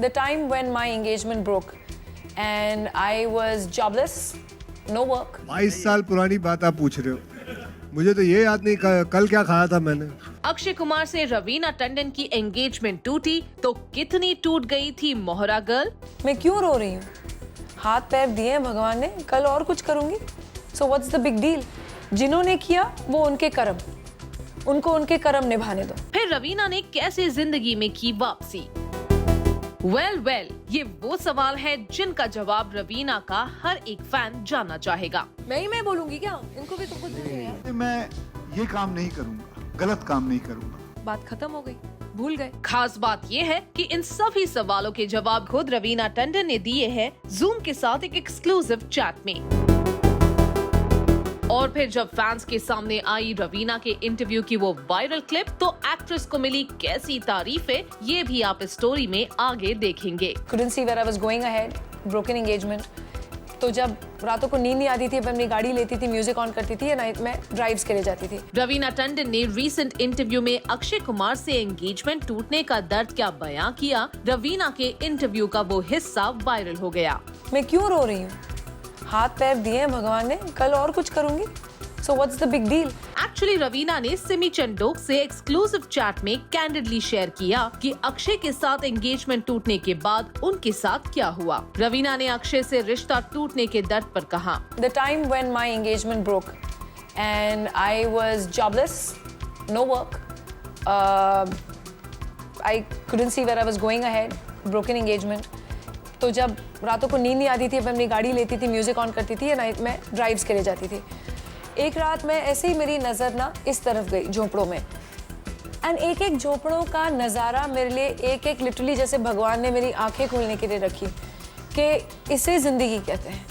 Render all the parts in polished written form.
The time when my engagement broke and I was jobless, no work. 22 साल पुरानी बात आप पूछ रहे हो, मुझे तो ये याद नहीं कल क्या खाया था मैंने। अक्षय कुमार से रवीना टंडन की एंगेजमेंट टूटी तो कितनी टूट गई थी मोहरा गर्ल। मैं क्यों रो रही हूँ? हाथ पैर दिए भगवान ने, कल और कुछ करूंगी। So what's the big deal? जिन्होंने किया वो उनके कर्म, उनको उनके कर्म निभाने दो। फिर रवीना ने कैसे जिंदगी में की वापसी? वेल, ये वो सवाल है जिनका जवाब रवीना का हर एक फैन जानना चाहेगा। मैं बोलूंगी क्या? इनको भी तो खुद यार। मैं ये काम नहीं करूंगा, गलत काम नहीं करूंगा। बात खत्म हो गई, भूल गए। खास बात ये है कि इन सभी सवालों के जवाब खुद रवीना टंडन ने दिए हैं जूम के साथ एक एक्सक्लूसिव चैट में। और फिर जब फैंस के सामने आई रवीना के इंटरव्यू की वो वायरल क्लिप, तो एक्ट्रेस को मिली कैसी तारीफें, ये भी आप इस स्टोरी में आगे देखेंगे। Couldn't see where I was going ahead, broken engagement। तो जब रातों को नींद नहीं आती थी, मैं अपनी गाड़ी लेती थी, म्यूजिक ऑन करती थी, नाइट में ड्राइव्स के लिए जाती थी। रवीना टंडन ने रीसेंट इंटरव्यू में अक्षय कुमार से एंगेजमेंट टूटने का दर्द क्या बयां किया, रवीना के इंटरव्यू का वो हिस्सा वायरल हो गया। मैं क्यों रो रही हूँ? हाथ पैर दिए भगवान ने, कल और कुछ करूंगी। So what's the big deal? Actually Raveena ने सिमी चंडोक से एक्सक्लूसिव चैट में कैंडिडली शेयर किया कि अक्षय के साथ एंगेजमेंट टूटने के बाद उनके साथ क्या हुआ। रवीना ने अक्षय से रिश्ता टूटने के दर्द पर कहा, The time when my engagement broke and I was jobless, no work. I couldn't see where I was going ahead, broken engagement। तो जब रातों को नींद नहीं आती थी, मैं अपनी गाड़ी लेती थी, म्यूजिक ऑन करती थी, नाइट में ड्राइव्स के लिए जाती थी। एक रात में ऐसे ही मेरी नज़र ना इस तरफ गई झोपड़ों में, एंड एक एक झोपड़ों का नज़ारा मेरे लिए एक एक लिटरली जैसे भगवान ने मेरी आंखें खोलने के लिए रखी कि इसे ज़िंदगी कहते हैं।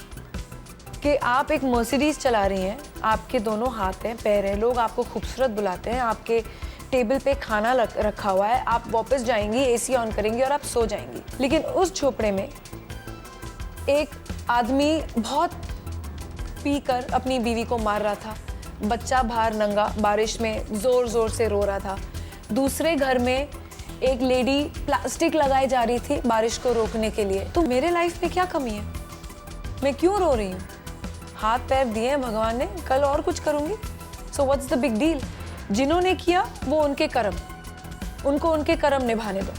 कि आप एक मर्सिडीज चला रही हैं, आपके दोनों हाथ हैं, पैर हैं, लोग आपको खूबसूरत बुलाते हैं, आपके टेबल पे खाना रखा हुआ है, आप वापस जाएंगी, एसी ऑन करेंगी और आप सो जाएंगी। लेकिन उस झोपड़े में एक आदमी बहुत पीकर अपनी बीवी को मार रहा था, बच्चा बाहर नंगा बारिश में जोर जोर से रो रहा था। दूसरे घर में एक लेडी प्लास्टिक लगाई जा रही थी बारिश को रोकने के लिए। तो मेरे लाइफ में क्या कमी है? मैं क्यों रो रही हूँ? हाथ पैर दिए भगवान ने, कल और कुछ करूँगी। So what's the big deal? जिन्होंने किया वो उनके कर्म, उनको उनके कर्म निभाने दो।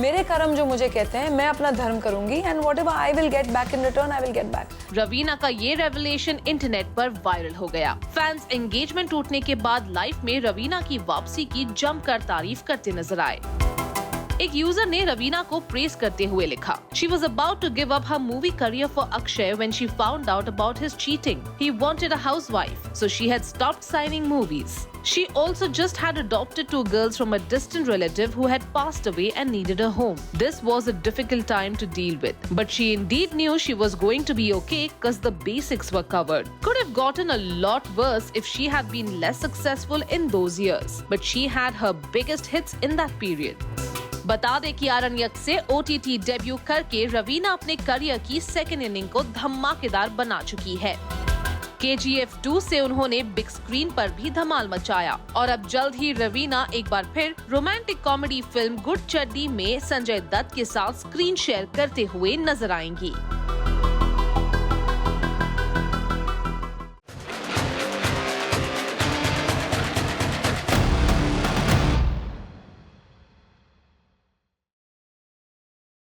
मेरे कर्म जो मुझे कहते हैं, मैं अपना धर्म करूंगी, and whatever I will get back in return, I will get back. Raveena का ये रेवलेशन इंटरनेट पर वायरल हो गया। फैंस एंगेजमेंट टूटने के बाद लाइफ में रवीना की वापसी की जमकर तारीफ करते नजर आए। एक यूजर ने रवीना को प्रेज करते हुए लिखा, She was about to give up her movie career for Akshay when she found out about his cheating. He wanted a housewife, so she had stopped signing movies. She also just had adopted 2 girls from a distant relative who had passed away and needed a home. This was a difficult time to deal with, but she indeed knew she was going to be okay because the basics were covered. Could have gotten a lot worse if she had been less successful in those years, but she had her biggest hits in that period. बता दें कि आरण्यक से OTT debut करके रवीना अपने career की second inning को धमाकेदार बना चुकी है। KGF 2 से उन्होंने बिग स्क्रीन पर भी धमाल मचाया और अब जल्द ही रवीना एक बार फिर रोमांटिक कॉमेडी फिल्म गुड चड्डी में संजय दत्त के साथ स्क्रीन शेयर करते हुए नजर आएंगी।